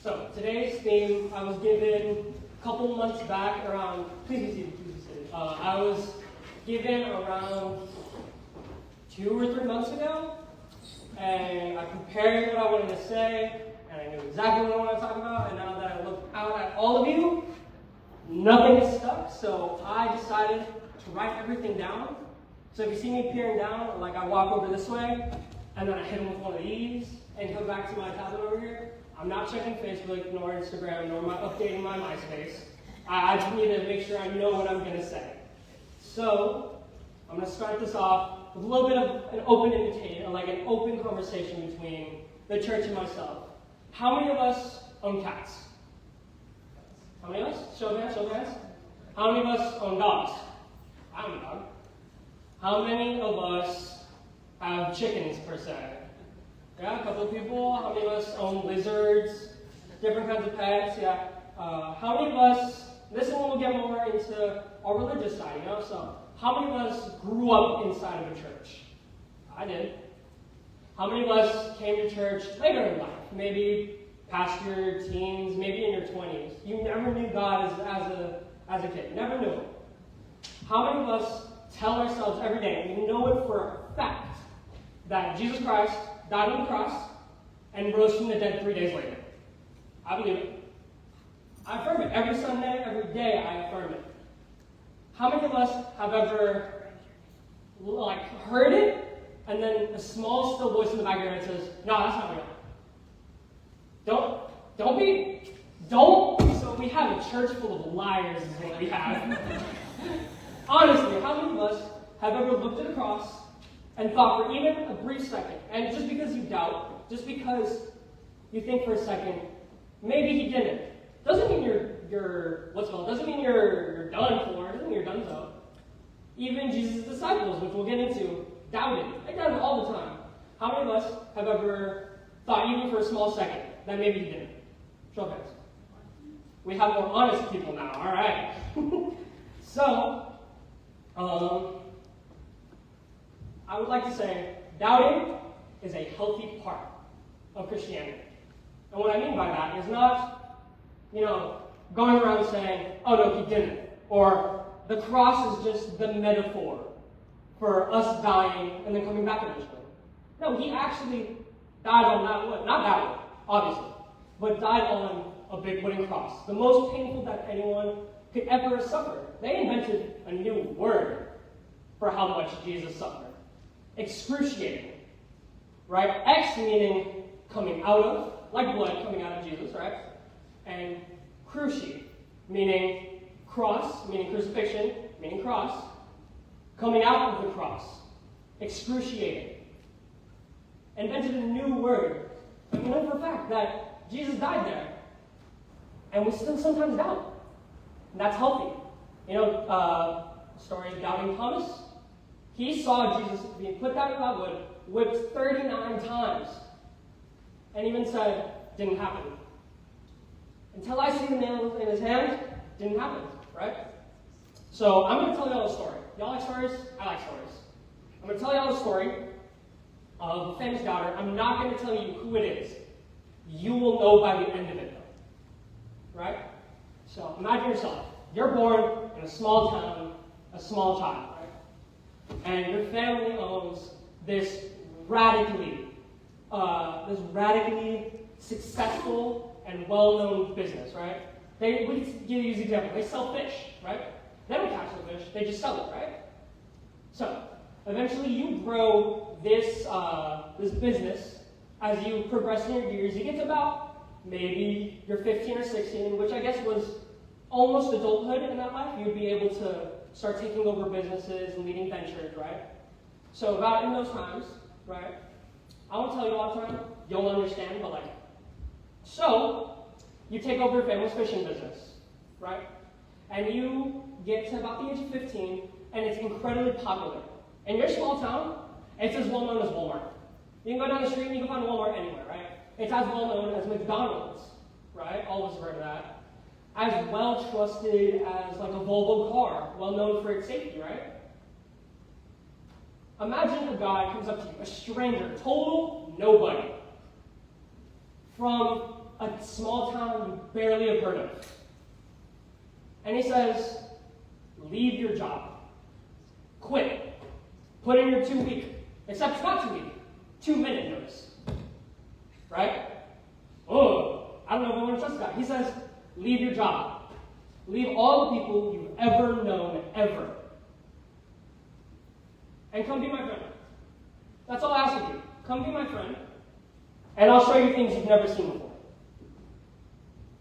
So today's theme I was given a couple months back around, please be seated. I was given around 2 or 3 months ago, and I prepared what I wanted to say, and I knew exactly what I wanted to talk about, and now that I look out at all of you, nothing is stuck, so I decided to write everything down. So if you see me peering down, like I walk over this way, and then I hit him with one of these, and come back to my tablet over here, I'm not checking Facebook, nor Instagram, nor updating my MySpace. I just need to make sure I know what I'm going to say. So, I'm going to start this off with a little bit of an open invitation, like an open conversation between the church and myself. How many of us own cats? How many of us? Show of hands, show of hands. How many of us own dogs? I own a dog. How many of us have chickens, per se? Yeah, a couple of people. How many of us own lizards? Different kinds of pets, yeah. How many of us, this one will get more into our religious side, you know? So, how many of us grew up inside of a church? I did. How many of us came to church later in life? Maybe past your teens, maybe in your 20s. You never knew God as a kid. Never knew Him. How many of us tell ourselves every day, and we know it for a fact, that Jesus Christ died on the cross and rose from the dead 3 days later? I believe it. I affirm it. Every Sunday, every day, I affirm it. How many of us have ever heard it, and then a small, still voice in the back of your head says, "No, that's not real. Don't be. So we have a church full of liars is what we have." Honestly, how many of us have ever looked at a cross and thought for even a brief second, and just because you doubt, just because you think for a second, maybe He didn't, doesn't mean doesn't mean you're done for, doesn't mean you're done so. Even Jesus' disciples, which we'll get into, doubted. They doubted all the time. How many of us have ever thought, even for a small second, that maybe He didn't? Show of hands. We have more honest people now, alright. So, I would like to say, doubting is a healthy part of Christianity. And what I mean by that is not, going around saying, "Oh no, He didn't," or the cross is just the metaphor for us dying and then coming back eventually. No, He actually died on that wood. Not that wood, obviously, but died on a big wooden cross. The most painful that anyone could ever suffer. They invented a new word for how much Jesus suffered. Excruciating. Right? X meaning coming out of, like blood coming out of Jesus, right? And cruci, meaning cross, meaning crucifixion, meaning cross, coming out of the cross, excruciating. Invented a new word. But we know for a fact that Jesus died there, and we still sometimes doubt. And that's healthy. Story of doubting Thomas. He saw Jesus being put down in that wood, whipped 39 times, and even said, "Didn't happen. Until I see the nails in His hand, didn't happen," right? So I'm going to tell y'all a story. Y'all like stories? I like stories. I'm going to tell y'all a story of a famous doubter. I'm not going to tell you who it is. You will know by the end of it, though. Right? So imagine yourself. You're born in a small town, a small child, right? And your family owns this radically successful and well-known business, right? We give you an example. They sell fish, right? They don't catch the fish, they just sell it, right? So, eventually you grow this business as you progress in your years. You get to about maybe you're 15 or 16, which I guess was almost adulthood in that life. You'd be able to start taking over businesses and leading ventures, right? So about in those times, right? I won't tell you all the time, you'll understand, but so you take over your family's fishing business, right? And you get to about the age of 15, and it's incredibly popular. In your small town, it's as well known as Walmart. You can go down the street and you can find Walmart anywhere, right? It's as well known as McDonald's, right? Always heard of that. As well trusted as a Volvo car, well known for its safety, right? Imagine a guy comes up to you, a stranger, total nobody, from a small town you barely have heard of. And he says, leave your job. Quit. Put in your 2 week, except it's not 2 week, 2-minute notice. Right? Oh, I don't know if I want to trust that. He says, leave your job. Leave all the people you've ever known, ever. And come be my friend. That's all I ask of you. Come be my friend, and I'll show you things you've never seen before.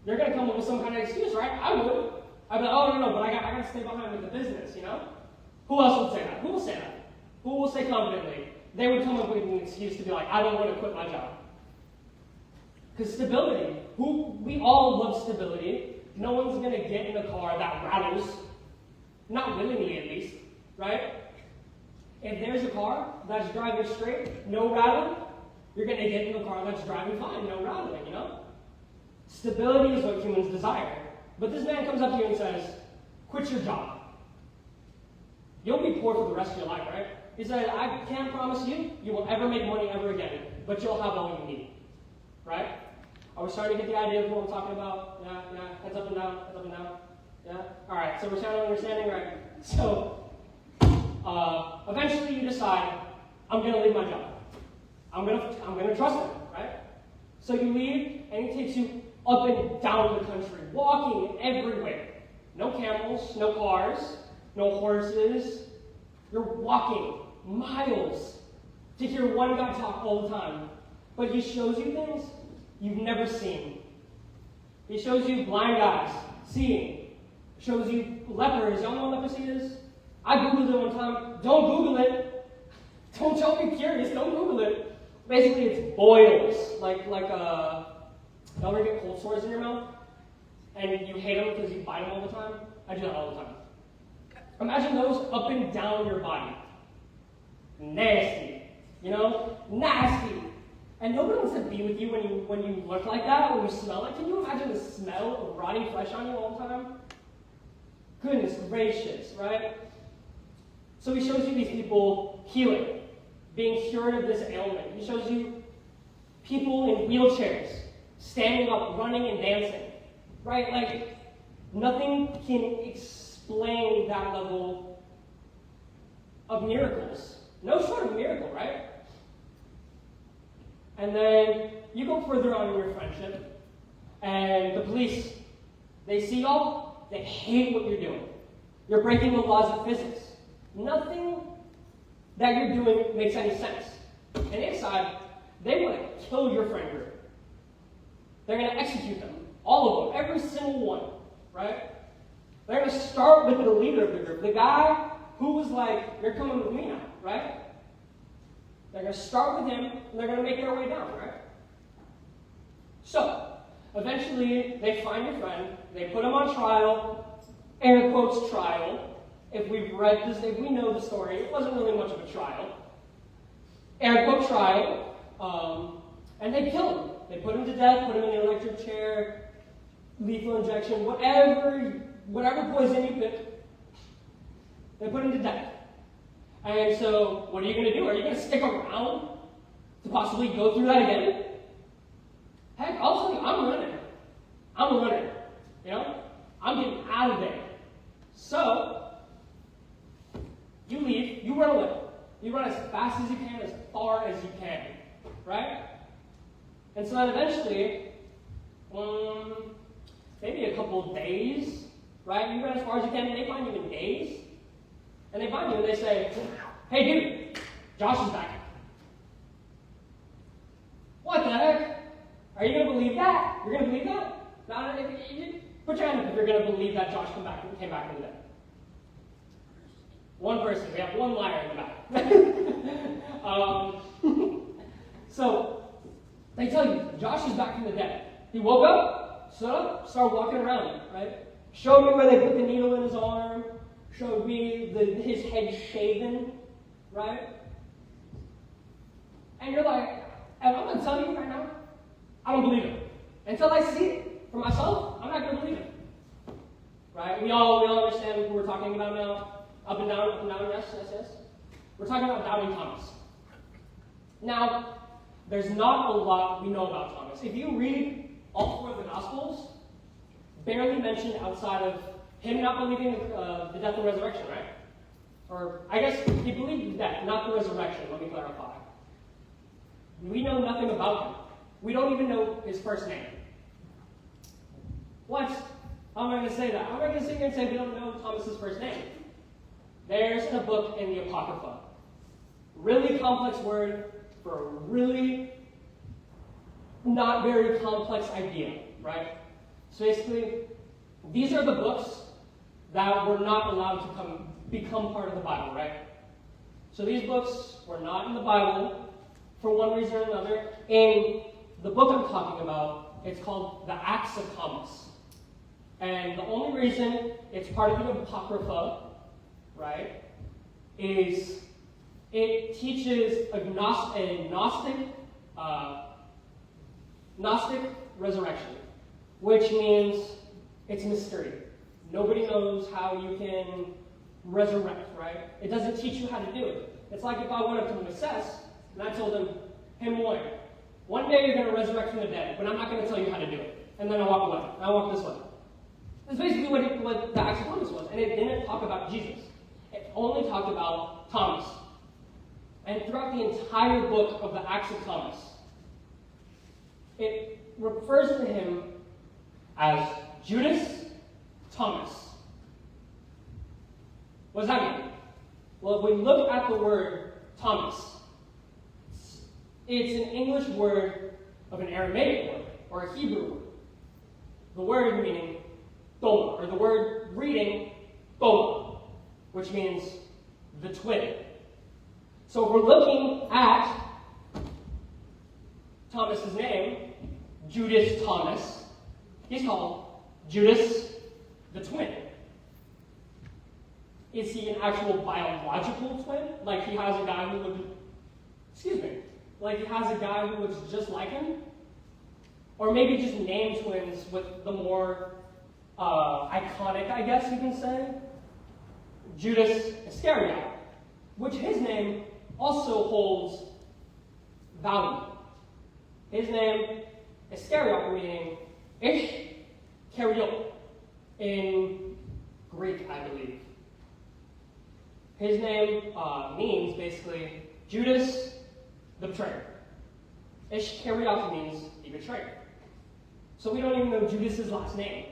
You're going to come up with some kind of excuse, right? I would. I'd be like, oh, no, but I got to stay behind with the business, you know? Who else would say that? Who will say that? Who will say confidently? They would come up with an excuse to be like, I don't want to quit my job. Because stability, we all love stability. No one's going to get in a car that rattles, not willingly at least, right? If there's a car that's driving straight, no rattling, you're going to get in a car that's driving fine, no rattling, you know? Stability is what humans desire. But this man comes up to you and says, quit your job. You'll be poor for the rest of your life, right? He said, I can't promise you will ever make money ever again, but you'll have all you need, right? Are we starting to get the idea of what we're talking about? Yeah, heads up and down, yeah? All right, so we're starting to understanding, right? So, eventually you decide, I'm going to leave my job. I'm going to trust him, right? So you leave, and he takes you up and down the country, walking everywhere. No camels, no cars, no horses. You're walking miles to hear one guy talk all the time. But he shows you things you've never seen. He shows you blind guys seeing. Shows you lepers. Y'all know what leprosy is? I Googled it one time. Don't Google it. Don't be curious. Don't Google it. Basically, it's boils. Like y'all ever get cold sores in your mouth? And you hate them because you bite them all the time? I do that all the time. Imagine those up and down your body. Nasty. You know? Nasty. And nobody wants to be with you when you look like that, when you smell like. Can you imagine the smell of rotting flesh on you all the time? Goodness gracious, right? So he shows you these people healing, being cured of this ailment. He shows you people in wheelchairs, standing up, running and dancing, right? Like, nothing can explain that level of miracles. No short of miracle, right? And then you go further on in your friendship, and the police, they see y'all, they hate what you're doing. You're breaking the laws of physics. Nothing that you're doing makes any sense. And inside, they want to kill your friend group. They're going to execute them. All of them. Every single one. Right? They're going to start with the leader of the group. The guy who was like, you're coming with me now. Right? They're going to start with him, and they're going to make their way down. Right? So, eventually, they find your friend. They put him on trial. Air quotes trial. If we've read this, if we know the story, it wasn't really much of a trial. Air quote trial. And they kill him. They put him to death, put him in the electric chair, lethal injection, whatever poison you pick, they put him to death. And so, what are you going to do? Are you going to stick around to possibly go through that again? Heck, I'll tell you, I'm a runner. You know? I'm getting out of there. So, you leave, you run away. You run as fast as you can, as far as you can. Right? And so then eventually, maybe a couple of days, right? You run as far as you can, and they find you in days. And they find you and they say, hey dude, Josh is back. What the heck? Are you going to believe that? You're going to believe that? No, put your hand up if you're going to believe that Josh came back from the dead. One person. We have one liar in the back. So, they tell you, Josh is back from the dead. He woke up, stood up, started walking around, right? Showed me where they put the needle in his arm, showed me his head shaven, right? And you're like, and I'm going to tell you right now, I don't believe it. Until I see it for myself, I'm not going to believe it. Right? We all understand what we're talking about now. Up and down, yes. We're talking about doubting Thomas. Now, there's not a lot we know about Thomas. If you read all barely mentioned outside of him not believing the death and resurrection, right? Or, I guess, he believed the death, not the resurrection, let me clarify. We know nothing about him. We don't even know his first name. What? How am I going to say that? How am I going to sit here and say we don't know Thomas's first name? There's a book in the Apocrypha. Really complex word for a really not very complex idea, right? So basically, these are the books that were not allowed to become part of the Bible, right? So these books were not in the Bible for one reason or another. In the book I'm talking about, it's called the Acts of Thomas. And the only reason it's part of the Apocrypha, right, is it teaches a Gnostic resurrection, which means it's mystery. Nobody knows how you can resurrect, right? It doesn't teach you how to do it. It's like if I wanted to assess, and I told him, one day you're going to resurrect from the dead, but I'm not going to tell you how to do it. And then I walk away. I walk this way. That's basically what the Acts of Thomas was. And it didn't talk about Jesus. It only talked about Thomas. And throughout the entire book of the Acts of Thomas, it refers to him as Judas Thomas. What does that mean? Well, if we look at the word Thomas, it's an English word of an Aramaic word, or a Hebrew word. The word meaning Thoma, or the word reading Thoma, which means the twin. So if we're looking at Thomas's name, Judas Thomas, he's called Judas the twin. Is he an actual biological twin? Like he has a guy who looks just like him? Or maybe just name twins with the more iconic, I guess you can say, Judas Iscariot, which his name also holds value. His name, Iscariot, meaning Ish-Kariot in Greek, I believe. His name means, basically, Judas the betrayer. Ish-Kariot means the betrayer. So we don't even know Judas's last name.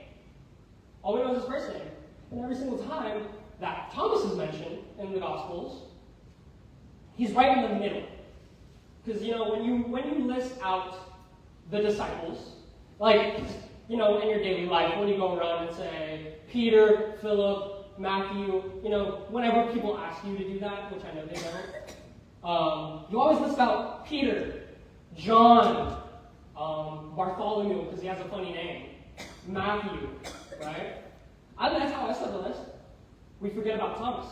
All we know is his first name. And every single time that Thomas is mentioned in the Gospels, he's right in the middle. Because, when you list out the disciples, like, in your daily life, when you go around and say, Peter, Philip, Matthew, whenever people ask you to do that, which I know they don't, you always list out Peter, John, Bartholomew, because he has a funny name, Matthew, right? That's how I start the list. We forget about Thomas.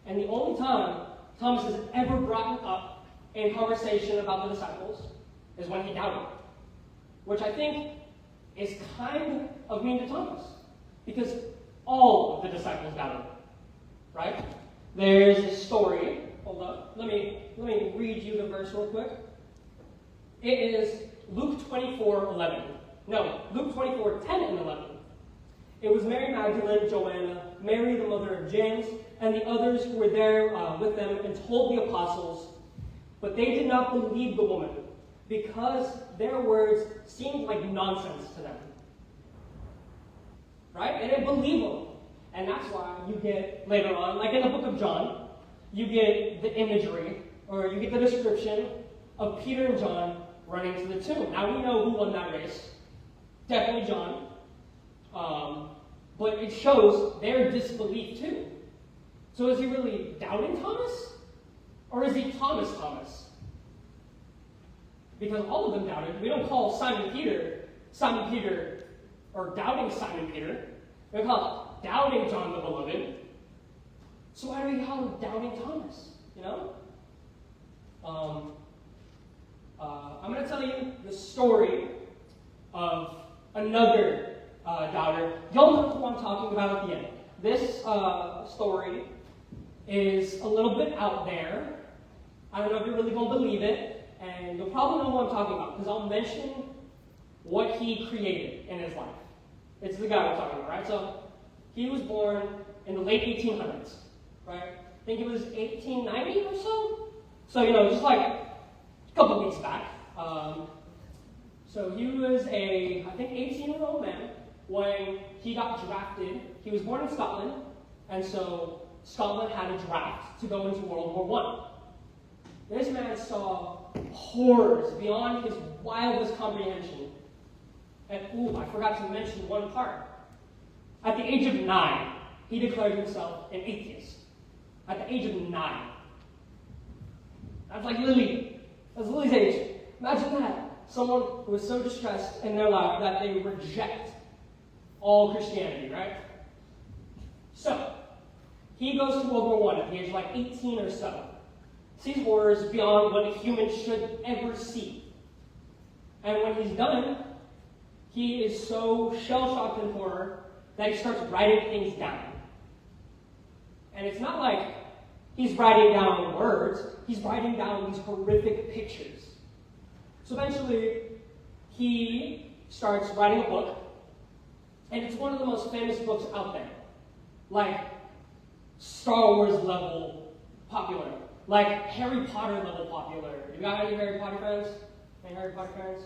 And the only time Thomas is ever brought up in conversation about the disciples is when he doubted, which I think is kind of mean to Thomas, because all of the disciples doubted, right? There's a story. Hold up. Let me read you the verse real quick. It is Luke 24:11. No, Luke 24:10 and 11. It was Mary Magdalene, Joanna, Mary the mother of James, and the others who were there with them and told the apostles, but they did not believe the woman, because their words seemed like nonsense to them. Right? They didn't believe them. And that's why you get, later on, like in the book of John, you get the imagery, or you get the description of Peter and John running to the tomb. Now we know who won that race. Definitely John. But it shows their disbelief too. So is he really doubting Thomas? Or is he Thomas? Because all of them doubted. We don't call Simon Peter, or doubting Simon Peter. We call it doubting John the Beloved. So why do we call him doubting Thomas? I'm going to tell you the story of another doubter. You'll know who I'm talking about at the end. This story is a little bit out there. I don't know if you're really going to believe it, and you'll probably know who I'm talking about, because I'll mention what he created in his life. It's the guy we're talking about, right? So he was born in the late 1800s, right? I think it was 1890 or so. So, just like a couple weeks back. So he was I think 18-year-old man when he got drafted. He was born in Scotland, and so Scotland had a draft to go into World War I. This man saw horrors beyond his wildest comprehension. And, I forgot to mention one part. At the age of 9, he declared himself an atheist. At the age of 9. That's like Lily. That's Lily's age. Imagine that. Someone who is so distressed in their life that they reject all Christianity, right? So, he goes to World War I at the age of like 18 or so. Sees horrors beyond what a human should ever see. And when he's done, he is so shell-shocked in horror that he starts writing things down. And it's not like he's writing down words, he's writing down these horrific pictures. So eventually, he starts writing a book, and it's one of the most famous books out there. Like Star Wars level popular. Like Harry Potter level popular. You got any Harry Potter fans? Any Harry Potter fans?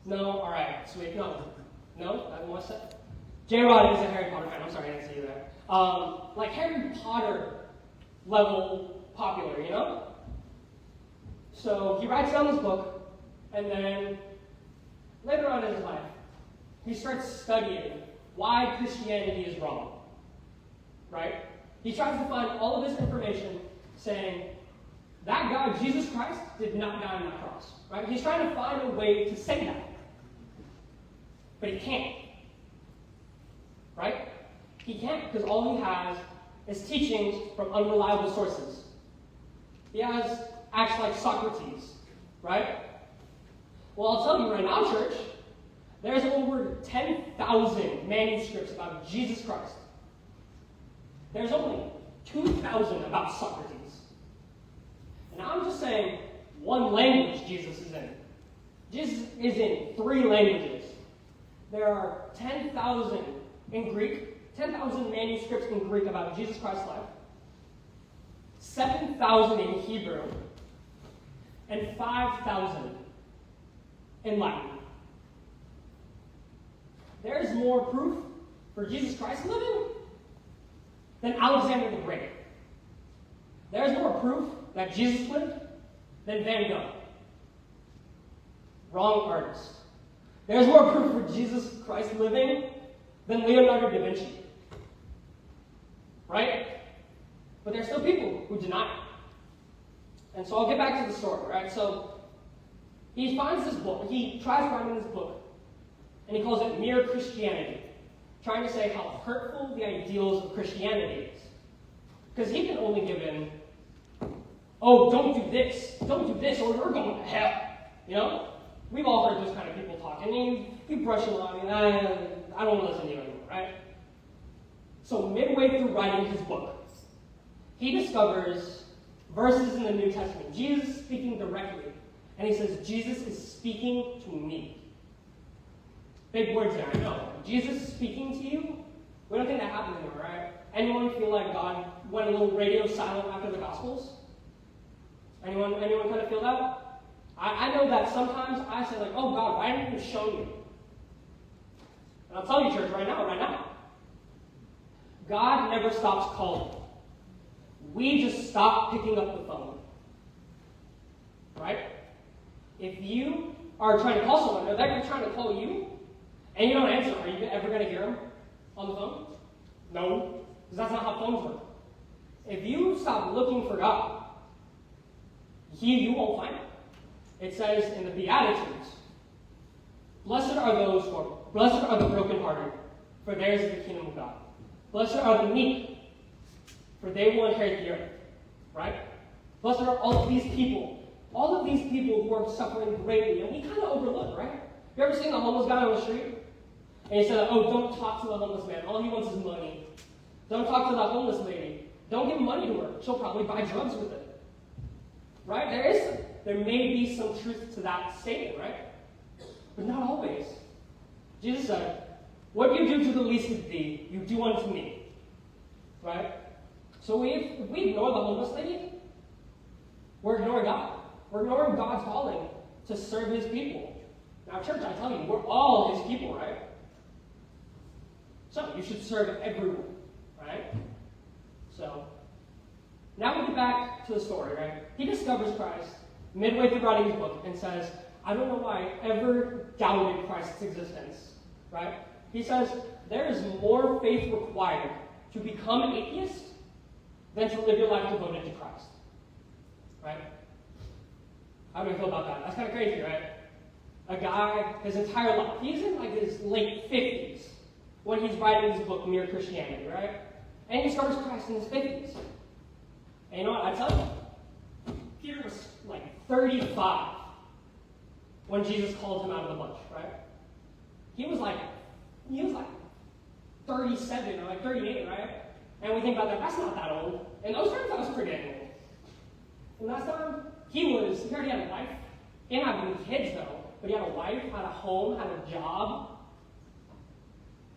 No? Alright, sweet. No? Not one set? J-Rod is a Harry Potter fan. I'm sorry, I didn't see you there. Like Harry Potter level popular, So he writes down this book, and then later on in his life, he starts studying why Christianity is wrong. Right? He tries to find all of this information saying, that God, Jesus Christ, did not die on that cross. Right? He's trying to find a way to say that. But he can't. Right? He can't, because all he has is teachings from unreliable sources. He has acts like Socrates. Right? Well, I'll tell you right now, church, there's over 10,000 manuscripts about Jesus Christ. There's only 2,000 about Socrates. And I'm just saying one language Jesus is in. Jesus is in 3 languages. There are 10,000 in Greek, 10,000 manuscripts in Greek about Jesus Christ's life, 7,000 in Hebrew, and 5,000 in Latin. There's more proof for Jesus Christ living than Alexander the Great. There's more proof that Jesus lived than Van Gogh. Wrong artist. There's more proof for Jesus Christ living than Leonardo da Vinci. Right? But there's still people who deny it. And so I'll get back to the story, right? So he finds this book. He tries writing this book, and he calls it Mere Christianity, trying to say how hurtful the ideals of Christianity is. Because he can only give in, don't do this, or you're going to hell. We've all heard those kind of people talk, and you brush along, and I don't want to listen to you anymore, right? So midway through writing his book, he discovers verses in the New Testament, Jesus speaking directly, and he says, Jesus is speaking to me. Big words there, I know. Jesus is speaking to you? We don't think that happens anymore, right? Anyone feel like God went a little radio silent after the Gospels? Anyone kind of feel that? I know that sometimes I say oh God, why didn't you show me? And I'll tell you, church, right now. God never stops calling. We just stop picking up the phone. Right? If you are trying to call someone, or they're trying to call you, and you don't answer, are you ever going to hear them on the phone? No, because that's not how phones work. If you stop looking for God, you won't find him. It says in the Beatitudes, blessed are the brokenhearted, for theirs is the kingdom of God. Blessed are the meek, for they will inherit the earth. Right? Blessed are all of these people who are suffering greatly, and we kind of overlook, right? You ever seen the homeless guy on the street? And he said, don't talk to the homeless man. All he wants is money. Don't talk to the homeless lady. Don't give money to her. She'll probably buy drugs with it. Right? There may be some truth to that statement, right? But not always. Jesus said, What you do to the least of thee, you do unto me. Right? So if we ignore the homeless lady, we're ignoring God. We're ignoring God's calling to serve his people. Now, church, I tell you, we're all his people, right? So you should serve everyone, right? So, now we get back to the story, right? He discovers Christ midway through writing his book and says, I don't know why I ever doubted Christ's existence, right? He says, there is more faith required to become an atheist than to live your life devoted to Christ, right? How do we feel about that? That's kind of crazy, right? A guy, his entire life, he's in like his late 50s when he's writing his book, Mere Christianity, right? And he discovers Christ in his 50s. And you know what, I tell you, Peter was like 35 when Jesus called him out of the bunch, right? He was like 37 or like 38, right? And we think about that, that's not that old. And those times, that was pretty old. And last time, he already had a wife. He didn't have any kids though, but he had a wife, had a home, had a job.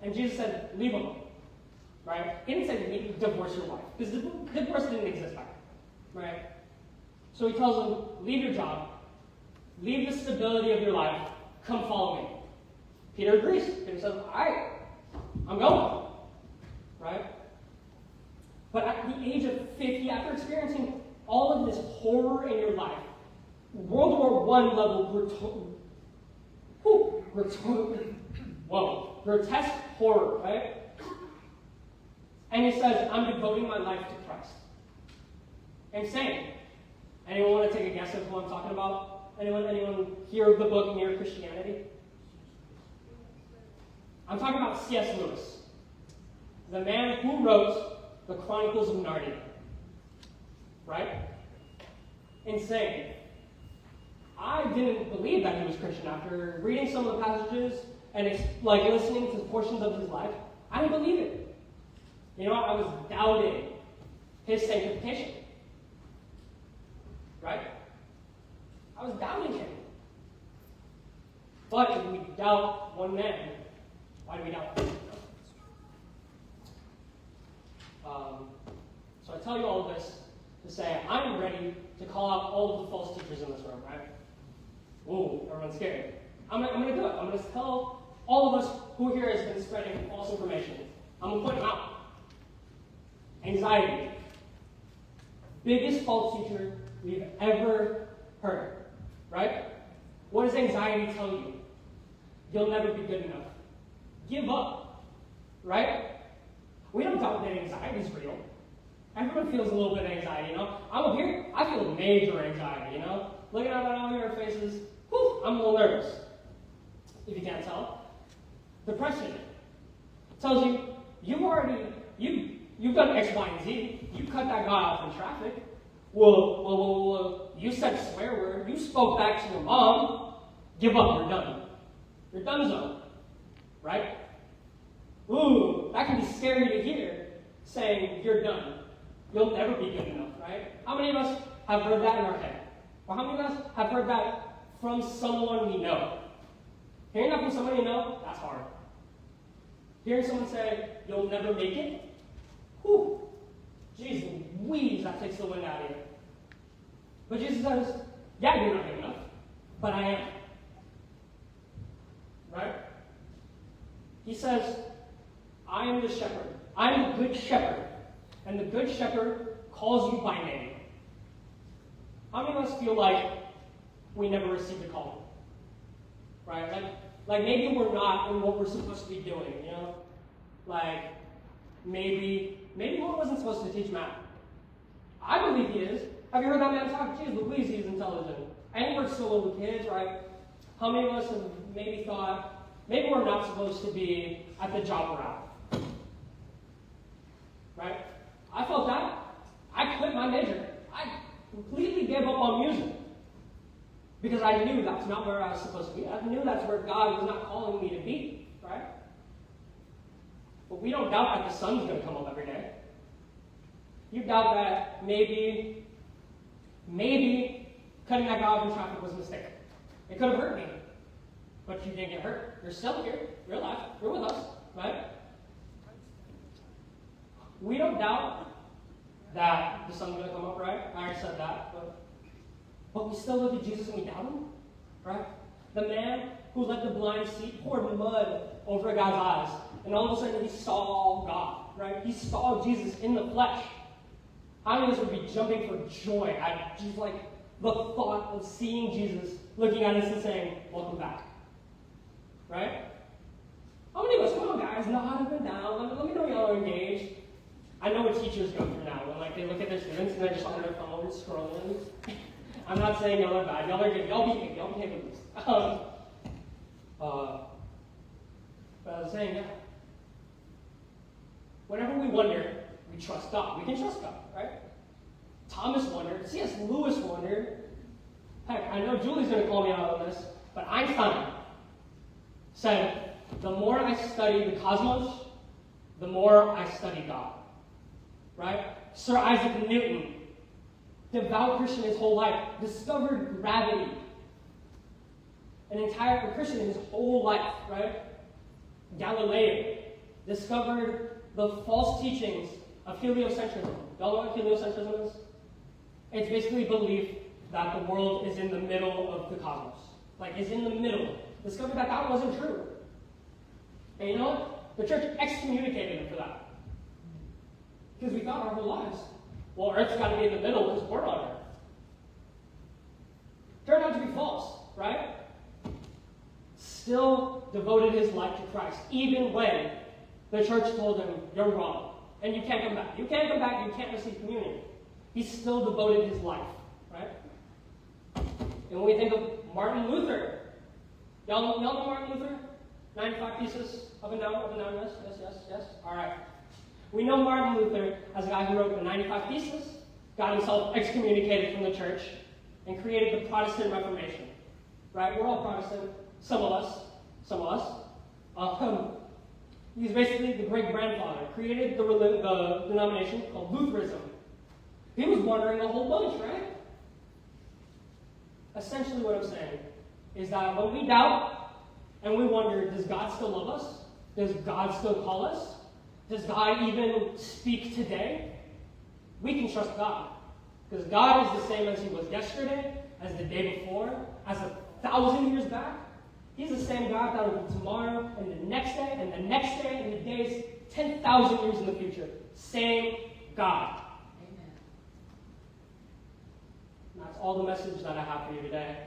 And Jesus said, leave him, right? He didn't say divorce your wife, because divorce didn't exist back then, right? So he tells him, leave your job, leave the stability of your life, come follow me. Peter agrees. Peter says, all right, I'm going, right? But at the age of 50, after experiencing all of this horror in your life, World War I level grotesque horror, right? And he says, I'm devoting my life to Christ. Insane. Anyone want to take a guess at who I'm talking about? Anyone hear of the book Mere Christianity? I'm talking about C.S. Lewis, the man who wrote the Chronicles of Narnia. Right? Insane. I didn't believe that he was Christian after reading some of the passages and listening to portions of his life. I didn't believe it. You know, I was doubting his sanctification. Right? I was doubting him. But if we doubt one man, why do we doubt him? So I tell you all of this to say I'm ready to call out all of the false teachers in this room, right? Ooh, everyone's scared. I'm going to do it. I'm going to tell all of us who here has been spreading false information. I'm going to point them out. Anxiety. Biggest false teacher we've ever heard, right? What does anxiety tell you? You'll never be good enough. Give up, right? We don't doubt that anxiety is real. Everyone feels a little bit of anxiety, you know? I'm up here, I feel major anxiety, you know? Looking at all your faces, whew, I'm a little nervous. If you can't tell. Depression tells you, you've done X, Y, and Z. You cut that guy off in traffic. Well, you said a swear word. You spoke back to your mom. Give up, you're done. You're done zone. Right? Ooh, that can be scary to hear, saying you're done. You'll never be good enough, right? How many of us have heard that in our head? Or how many of us have heard that from someone we know? Hearing that from someone you know, that's hard. Hearing someone say, you'll never make it, whew, jeez Louise, that takes the wind out of you. But Jesus says, yeah, you're not good enough, but I am. Right? He says, I am the shepherd. I am the good shepherd. And the good shepherd calls you by name. How many of us feel like we never received a call? Right? Like maybe we're not in what we're supposed to be doing, you know? Like maybe one wasn't supposed to teach math. I believe he is. Have you heard that man talk? Geez, Louise, he's intelligent. And he works still with kids, right? How many of us have maybe thought, maybe we're not supposed to be at the job we're at? Right? I felt that. I quit my major. I completely gave up on music. Because I knew that's not where I was supposed to be. I knew that's where God was not calling me to be. Right? But we don't doubt that the sun's going to come up every day. You doubt that maybe cutting that guy off in traffic was a mistake. It could have hurt me. But you didn't get hurt. You're still here. You're alive. You're with us. right? We don't doubt that the sun's going to come up, right? I already said that, but we still look at Jesus and we doubt him, right? The man who let the blind see poured mud over a guy's eyes, and all of a sudden he saw God, right? He saw Jesus in the flesh. How many of us would be jumping for joy at just like the thought of seeing Jesus looking at us and saying, welcome back, right? How many of us, come on guys, nod up and down, let me know y'all are engaged. I know what teachers go through now, when like they look at their students and they're just on their phone scrolling. I'm not saying y'all are bad, y'all are good, y'all behave at least. But I was saying, yeah, whenever we wonder, we trust God. We can trust God, right? Thomas wondered, C.S. Lewis wondered. Heck, I know Julie's going to call me out on this, but Einstein said, the more I study the cosmos, the more I study God. Right? Sir Isaac Newton, devout Christian his whole life, discovered gravity. An entire Christian his whole life, right? Galileo discovered the false teachings of heliocentrism. Y'all know what heliocentrism is? It's basically belief that the world is in the middle of the cosmos. Like, is in the middle. Discovered that that wasn't true. And you know what? The church excommunicated him for that. Because we thought our whole lives, well, Earth's got to be in the middle because we're on Earth. Turned out to be false, right? Still devoted his life to Christ, even when the church told him, you're wrong, and you can't come back. You can't come back, you can't receive communion. He still devoted his life, right? And when we think of Martin Luther, y'all know Martin Luther? 95 Theses, up and down, yes. All right. We know Martin Luther as a guy who wrote the 95 Theses, got himself excommunicated from the church, and created the Protestant Reformation. Right? We're all Protestant. Some of us. He's basically the great-grandfather. Created the denomination called Lutheranism. He was wondering a whole bunch, right? Essentially what I'm saying is that when we doubt and we wonder, does God still love us? Does God still call us? Does God even speak today? We can trust God. Because God is the same as he was yesterday, as the day before, as 1,000 years back. He's the same God that will be tomorrow, and the next day, and the next day, and the days 10,000 years in the future. Same God. Amen. And that's all the message that I have for you today.